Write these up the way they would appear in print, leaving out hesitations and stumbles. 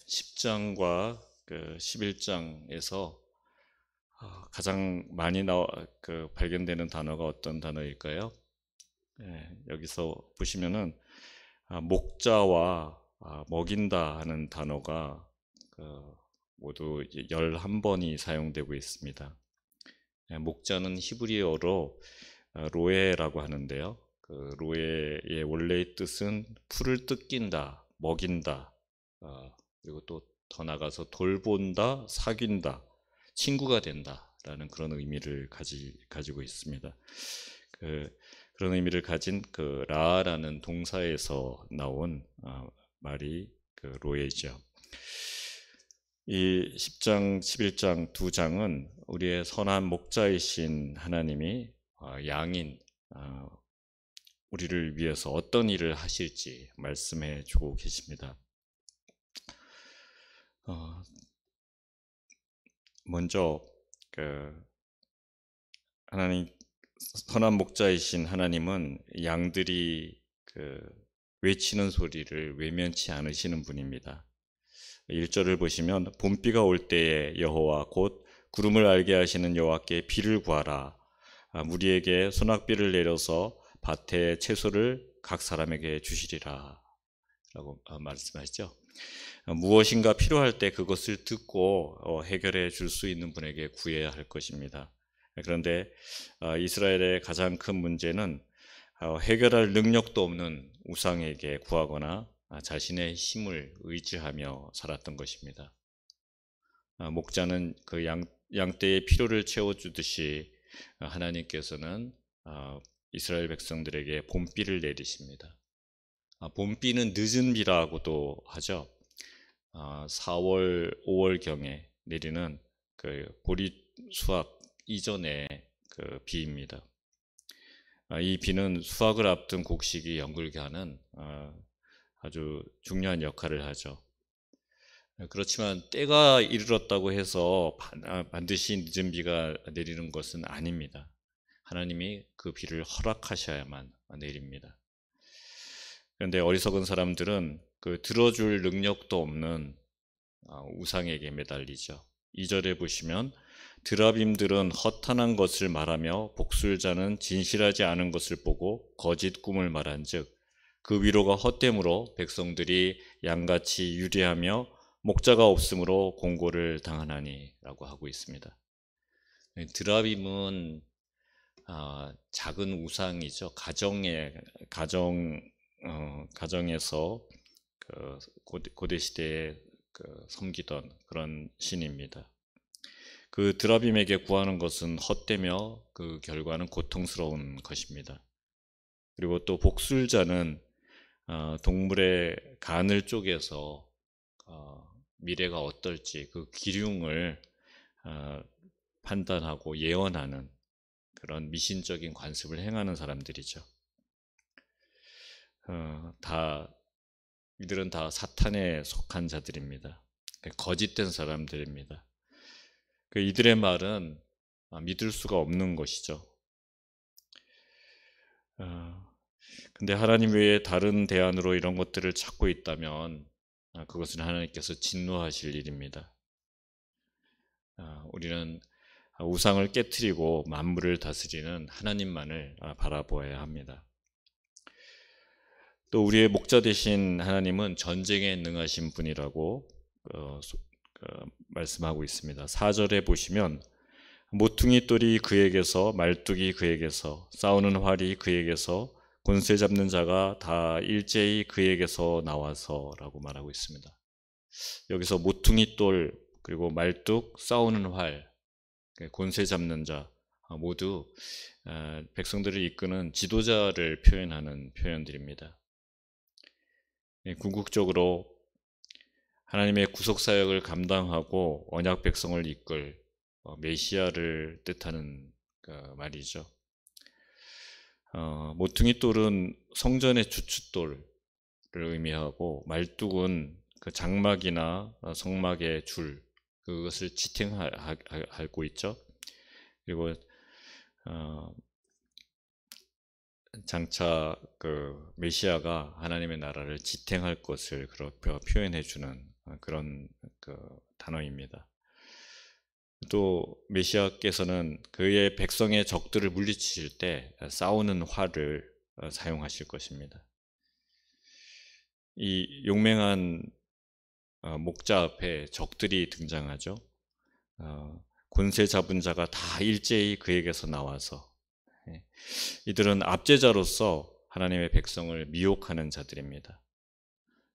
10장과 그 11장에서 가장 많이 발견되는 단어가 어떤 단어일까요? 여기서 보시면은 목자와 먹인다 하는 단어가 모두 11번이 사용되고 있습니다. 목자는 히브리어로 로에라고 하는데요. 그 로에의 원래의 뜻은 풀을 뜯긴다, 먹인다, 그리고 또 더 나가서 돌본다, 사귄다, 친구가 된다라는 그런 의미를 가지고 있습니다. 그런 의미를 가진 그 라라는 동사에서 나온 말이 그 로에죠. 이 10장, 11장 두 장은 우리의 선한 목자이신 하나님이 양인 우리를 위해서 어떤 일을 하실지 말씀해 주고 계십니다. 먼저 하나님 선한 목자이신 하나님은 양들이 외치는 소리를 외면치 않으시는 분입니다. 1절을 보시면 봄비가 올 때에 여호와 곧 구름을 알게 하시는 여호와께 비를 구하라. 무리에게 소낙비를 내려서 밭에 채소를 각 사람에게 주시리라 라고 말씀하시죠. 무엇인가 필요할 때 그것을 듣고 해결해 줄 수 있는 분에게 구해야 할 것입니다. 그런데 이스라엘의 가장 큰 문제는 해결할 능력도 없는 우상에게 구하거나 자신의 힘을 의지하며 살았던 것입니다. 목자는 그 양떼의 필요를 채워주듯이 하나님께서는 이스라엘 백성들에게 봄비를 내리십니다. 봄비는 늦은 비라고도 하죠. 4월, 5월경에 내리는 그 보리 수확 이전의 그 비입니다. 이 비는 수확을 앞둔 곡식이 연글게 하는 아주 중요한 역할을 하죠. 그렇지만 때가 이르렀다고 해서 반드시 늦은 비가 내리는 것은 아닙니다. 하나님이 그 비를 허락하셔야만 내립니다. 그런데 어리석은 사람들은 그 들어줄 능력도 없는 우상에게 매달리죠. 2절에 보시면 드라빔들은 허탄한 것을 말하며 복술자는 진실하지 않은 것을 보고 거짓 꿈을 말한즉 그 위로가 헛됨으로 백성들이 양같이 유리하며 목자가 없으므로 공고를 당하나니 라고 하고 있습니다. 드라빔은 작은 우상이죠. 가정에서 고대 시대에 섬기던 그런 신입니다. 그 드라빔에게 구하는 것은 헛되며 그 결과는 고통스러운 것입니다. 그리고 또 복술자는 동물의 간을 쪼개서 미래가 어떨지 그 기륭을 판단하고 예언하는 그런 미신적인 관습을 행하는 사람들이죠. 이들은 다 사탄에 속한 자들입니다. 거짓된 사람들입니다. 이들의 말은 믿을 수가 없는 것이죠. 근데 하나님 외에 다른 대안으로 이런 것들을 찾고 있다면 그것은 하나님께서 진노하실 일입니다. 우리는 우상을 깨트리고 만물을 다스리는 하나님만을 바라보아야 합니다. 또 우리의 목자 되신 하나님은 전쟁에 능하신 분이라고 말씀하고 있습니다. 4절에 보시면 모퉁이 돌이 그에게서 말뚝이 그에게서 싸우는 활이 그에게서 권세 잡는 자가 다 일제히 그에게서 나와서 라고 말하고 있습니다. 여기서 모퉁이 돌 그리고 말뚝 싸우는 활 권세 잡는 자 모두 백성들을 이끄는 지도자를 표현하는 표현들입니다. 궁극적으로 하나님의 구속사역을 감당하고 언약 백성을 이끌 메시아를 뜻하는 말이죠. 모퉁이 돌은 성전의 주춧돌을 의미하고 말뚝은 그 장막이나 성막의 줄 그것을 지탱하고 있죠. 그리고 장차 그 메시아가 하나님의 나라를 지탱할 것을 그렇게 표현해 주는 그런 단어입니다. 또 메시아께서는 그의 백성의 적들을 물리치실 때 싸우는 활을 사용하실 것입니다. 이 용맹한 목자 앞에 적들이 등장하죠. 권세 잡은 자가 다 일제히 그에게서 나와서 이들은 압제자로서 하나님의 백성을 미혹하는 자들입니다.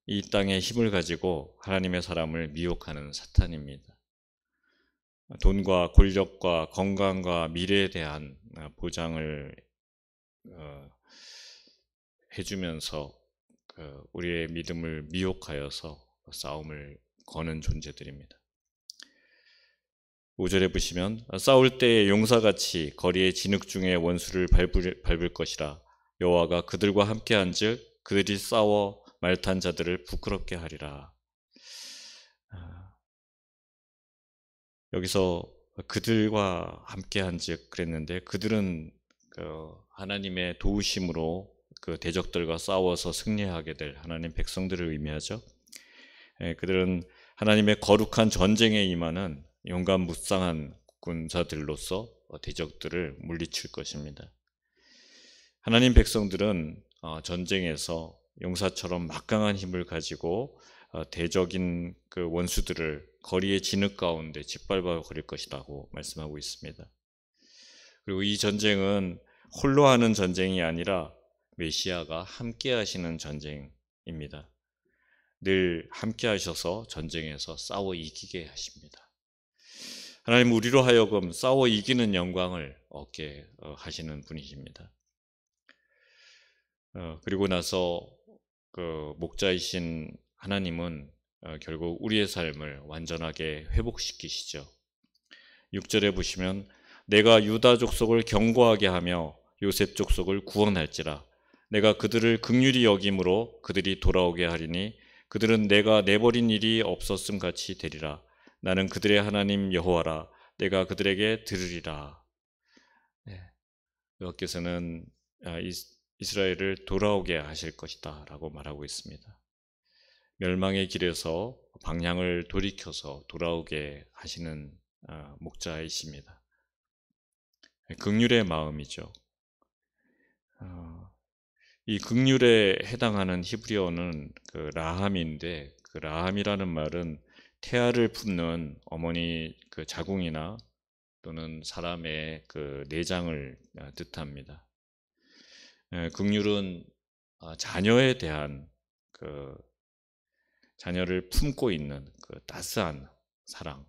이 땅의 힘을 가지고 하나님의 사람을 미혹하는 사탄입니다. 돈과 권력과 건강과 미래에 대한 보장을 해주면서 우리의 믿음을 미혹하여서 싸움을 거는 존재들입니다. 5절에 보시면 싸울 때에 용사같이 거리의 진흙 중에 원수를 밟을 것이라. 여호와가 그들과 함께한즉 그들이 싸워 말탄 자들을 부끄럽게 하리라. 여기서 그들과 함께한즉 그랬는데 그들은 하나님의 도우심으로 그 대적들과 싸워서 승리하게 될 하나님 백성들을 의미하죠. 그들은 하나님의 거룩한 전쟁에 임하는 용감무쌍한 군사들로서 대적들을 물리칠 것입니다. 하나님 백성들은 전쟁에서 용사처럼 막강한 힘을 가지고 대적인 그 원수들을 거리의 진흙 가운데 짓밟아 버릴 것이라고 말씀하고 있습니다. 그리고 이 전쟁은 홀로 하는 전쟁이 아니라 메시아가 함께 하시는 전쟁입니다. 늘 함께 하셔서 전쟁에서 싸워 이기게 하십니다. 하나님 우리로 하여금 싸워 이기는 영광을 얻게 하시는 분이십니다. 그리고 나서 그 목자이신 하나님은 결국 우리의 삶을 완전하게 회복시키시죠. 6절에 보시면 내가 유다 족속을 견고하게 하며 요셉 족속을 구원할지라. 내가 그들을 긍휼히 여김으로 그들이 돌아오게 하리니 그들은 내가 내버린 일이 없었음 같이 되리라. 나는 그들의 하나님 여호와라. 내가 그들에게 들으리라. 여호와께서는 이스라엘을 돌아오게 하실 것이다 라고 말하고 있습니다. 멸망의 길에서 방향을 돌이켜서 돌아오게 하시는 목자이십니다. 긍휼의 마음이죠. 이 긍휼에 해당하는 히브리어는 그 라함인데 그 라함이라는 말은 태아를 품는 어머니 그 자궁이나 또는 사람의 그 내장을 뜻합니다. 긍휼은 자녀에 대한 그 자녀를 품고 있는 그 따스한 사랑,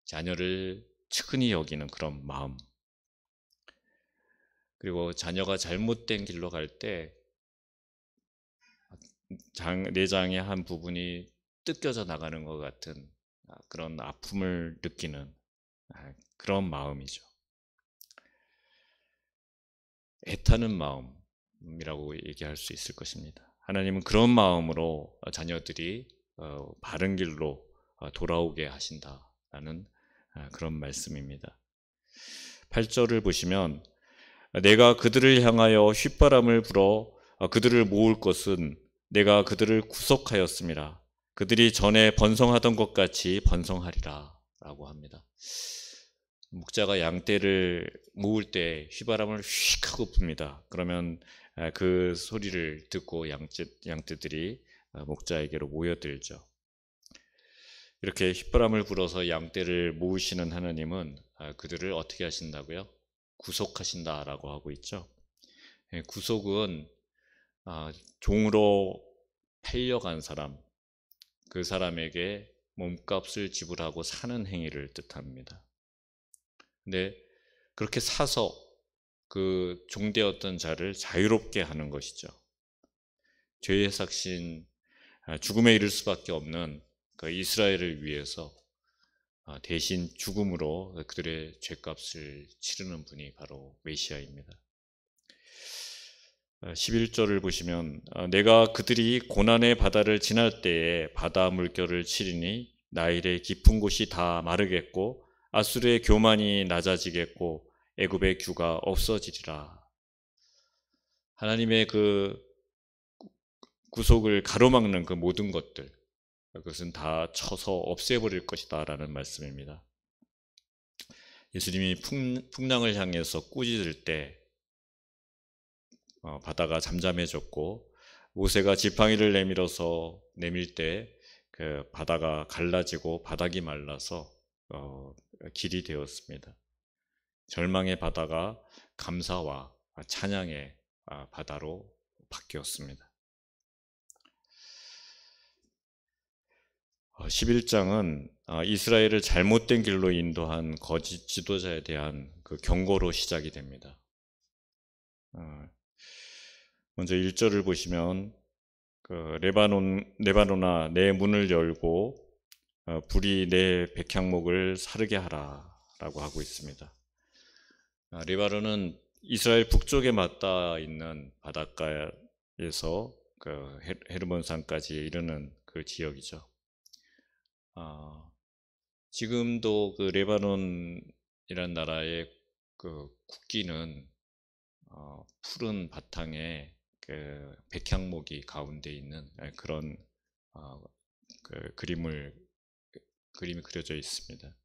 자녀를 측은히 여기는 그런 마음, 그리고 자녀가 잘못된 길로 갈 때 내장의 한 부분이 뜯겨져 나가는 것 같은 그런 아픔을 느끼는 그런 마음이죠. 애타는 마음이라고 얘기할 수 있을 것입니다. 하나님은 그런 마음으로 자녀들이 바른 길로 돌아오게 하신다라는 그런 말씀입니다. 8절을 보시면 내가 그들을 향하여 휘바람을 불어 그들을 모을 것은 내가 그들을 구속하였음이라. 그들이 전에 번성하던 것 같이 번성하리라 라고 합니다. 목자가 양떼를 모을 때 휘바람을 휙 하고 붑니다. 그러면 그 소리를 듣고 양떼들이 목자에게로 모여들죠. 이렇게 휘바람을 불어서 양떼를 모으시는 하나님은 그들을 어떻게 하신다고요? 구속하신다라고 하고 있죠. 구속은 종으로 팔려간 사람, 그 사람에게 몸값을 지불하고 사는 행위를 뜻합니다. 근데 그렇게 사서 그 종되었던 자를 자유롭게 하는 것이죠. 죄의 삭신, 죽음에 이를 수밖에 없는 그 이스라엘을 위해서 대신 죽음으로 그들의 죄값을 치르는 분이 바로 메시아입니다. 11절을 보시면 내가 그들이 고난의 바다를 지날 때에 바다 물결을 치리니 나일의 깊은 곳이 다 마르겠고 아수르의 교만이 낮아지겠고 애굽의 규가 없어지리라. 하나님의 그 구속을 가로막는 그 모든 것들, 그것은 다 쳐서 없애버릴 것이다 라는 말씀입니다. 예수님이 풍랑을 향해서 꾸짖을 때 바다가 잠잠해졌고, 모세가 지팡이를 내밀 때 그 바다가 갈라지고 바닥이 말라서 길이 되었습니다. 절망의 바다가 감사와 찬양의 바다로 바뀌었습니다. 11장은 이스라엘을 잘못된 길로 인도한 거짓 지도자에 대한 그 경고로 시작이 됩니다. 먼저 1절을 보시면 레바논아 내 문을 열고 불이 내 백향목을 사르게 하라 라고 하고 있습니다. 레바논은 이스라엘 북쪽에 맞닿아 있는 바닷가에서 그 헤르몬 산까지 이르는 그 지역이죠. 지금도 그 레바논이란 나라의 그 국기는 푸른 바탕에 그 백향목이 가운데 있는 그런 그 그림이 그려져 있습니다.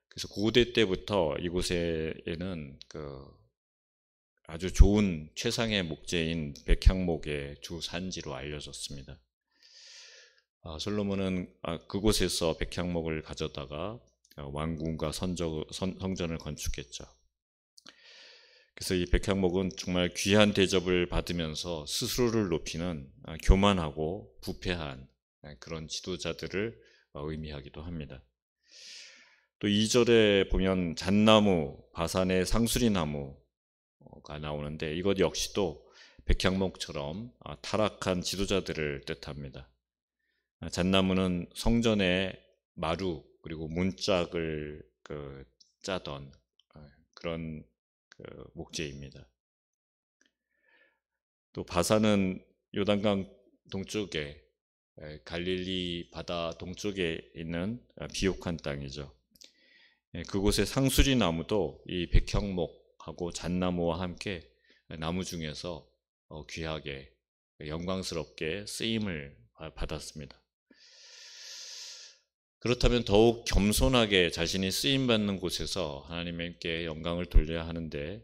그래서 고대 때부터 이곳에는 그 아주 좋은 최상의 목재인 백향목의 주 산지로 알려졌습니다. 솔로몬은 그곳에서 백향목을 가져다가 왕궁과 성전을 건축했죠. 그래서 이 백향목은 정말 귀한 대접을 받으면서 스스로를 높이는 교만하고 부패한 그런 지도자들을 의미하기도 합니다. 또 2절에 보면 잣나무, 바산의 상수리나무가 나오는데 이것 역시도 백향목처럼 타락한 지도자들을 뜻합니다. 잣나무는 성전의 마루 그리고 문짝을 짜던 그런 목재입니다. 또 바산은 요단강 동쪽에 갈릴리 바다 동쪽에 있는 비옥한 땅이죠. 그곳의 상수리 나무도 이 백향목하고 잣나무와 함께 나무 중에서 귀하게 영광스럽게 쓰임을 받았습니다. 그렇다면 더욱 겸손하게 자신이 쓰임받는 곳에서 하나님께 영광을 돌려야 하는데,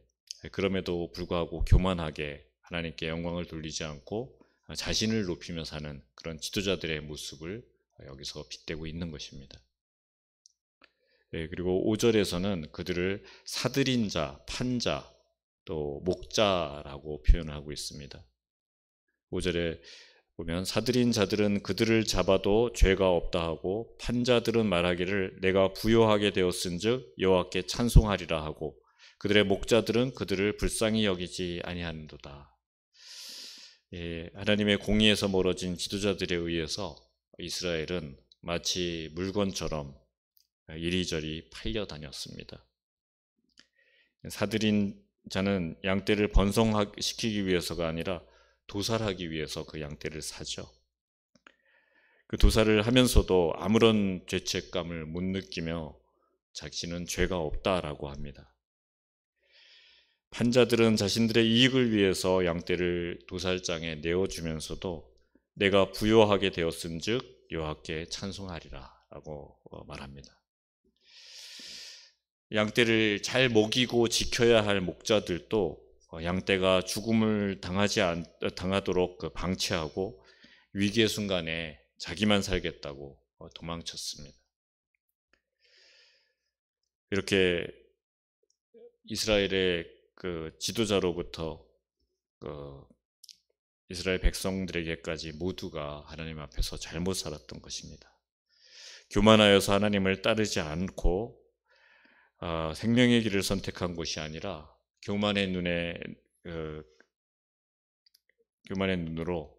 그럼에도 불구하고 교만하게 하나님께 영광을 돌리지 않고 자신을 높이며 사는 그런 지도자들의 모습을 여기서 빗대고 있는 것입니다. 그리고 5절에서는 그들을 사들인 자, 판자, 또 목자라고 표현하고 있습니다. 5절에 보면 사들인 자들은 그들을 잡아도 죄가 없다 하고 판자들은 말하기를 내가 부요하게 되었은즉 여호와께 찬송하리라 하고 그들의 목자들은 그들을 불쌍히 여기지 아니하는도다. 하나님의 공의에서 멀어진 지도자들에 의해서 이스라엘은 마치 물건처럼 이리저리 팔려 다녔습니다. 사들인 자는 양떼를 번성시키기 위해서가 아니라 도살하기 위해서 그 양떼를 사죠. 그 도살을 하면서도 아무런 죄책감을 못 느끼며 자신은 죄가 없다라고 합니다. 판자들은 자신들의 이익을 위해서 양떼를 도살장에 내어주면서도 내가 부요하게 되었은즉 여호와께 찬송하리라 라고 말합니다. 양떼를 잘 먹이고 지켜야 할 목자들도 양떼가 죽음을 당하도록 방치하고 위기의 순간에 자기만 살겠다고 도망쳤습니다. 이렇게 이스라엘의 그 지도자로부터 이스라엘 백성들에게까지 모두가 하나님 앞에서 잘못 살았던 것입니다. 교만하여서 하나님을 따르지 않고 생명의 길을 선택한 것이 아니라 교만의 눈으로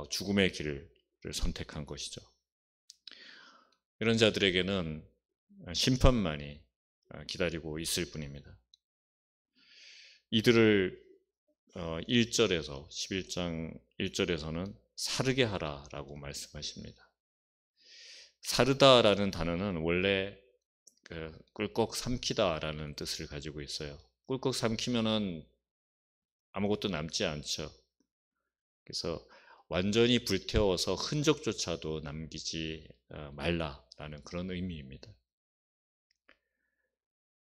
죽음의 길을 선택한 것이죠. 이런 자들에게는 심판만이 기다리고 있을 뿐입니다. 이들을 1절에서 11장 1절에서는 사르게 하라라고 말씀하십니다. 사르다라는 단어는 원래 꿀꺽 삼키다라는 뜻을 가지고 있어요. 꿀꺽 삼키면은 아무것도 남지 않죠. 그래서 완전히 불태워서 흔적조차도 남기지 말라라는 그런 의미입니다.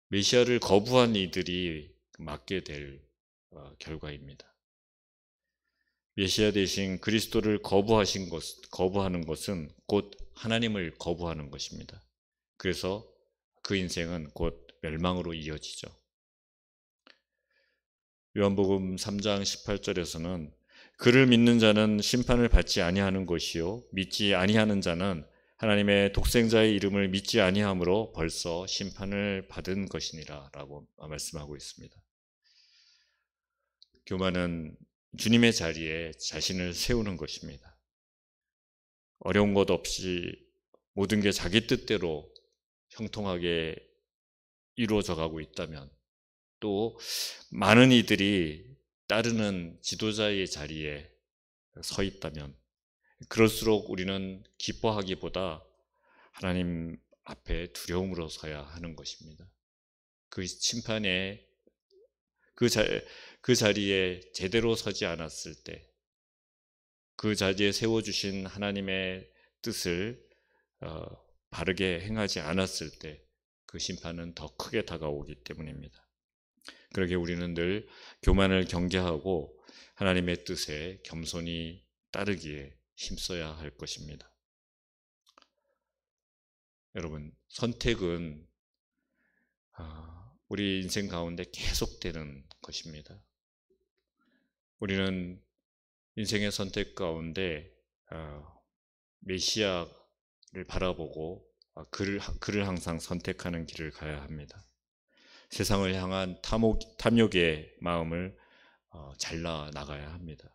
메시아를 거부한 이들이 맞게 될 결과입니다. 메시아 대신 그리스도를 거부하는 것은 곧 하나님을 거부하는 것입니다. 그래서 그 인생은 곧 멸망으로 이어지죠. 요한복음 3장 18절에서는 그를 믿는 자는 심판을 받지 아니하는 것이요 믿지 아니하는 자는 하나님의 독생자의 이름을 믿지 아니함으로 벌써 심판을 받은 것이니라 라고 말씀하고 있습니다. 교만은 주님의 자리에 자신을 세우는 것입니다. 어려운 것 없이 모든 게 자기 뜻대로 형통하게 이루어져 가고 있다면, 또 많은 이들이 따르는 지도자의 자리에 서 있다면 그럴수록 우리는 기뻐하기보다 하나님 앞에 두려움으로 서야 하는 것입니다. 그 심판에 그 자리에 제대로 서지 않았을 때, 그 자리에 세워주신 하나님의 뜻을 바르게 행하지 않았을 때 그 심판은 더 크게 다가오기 때문입니다. 그러게 우리는 늘 교만을 경계하고 하나님의 뜻에 겸손히 따르기에 힘써야 할 것입니다. 여러분, 선택은 우리 인생 가운데 계속되는 것입니다. 우리는 인생의 선택 가운데 메시아를 바라보고 그를 항상 선택하는 길을 가야 합니다. 세상을 향한 탐욕의 마음을 잘라 나가야 합니다.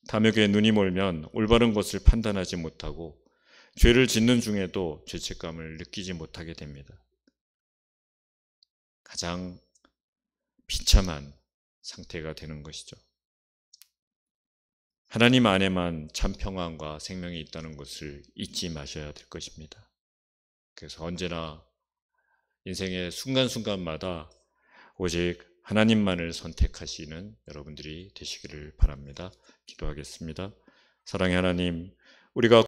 탐욕에 눈이 멀면 올바른 것을 판단하지 못하고 죄를 짓는 중에도 죄책감을 느끼지 못하게 됩니다. 가장 비참한 상태가 되는 것이죠. 하나님 안에만 참 평안과 생명이 있다는 것을 잊지 마셔야 될 것입니다. 그래서 언제나 인생의 순간순간마다 오직 하나님만을 선택하시는 여러분들이 되시기를 바랍니다. 기도하겠습니다. 사랑의 하나님, 우리가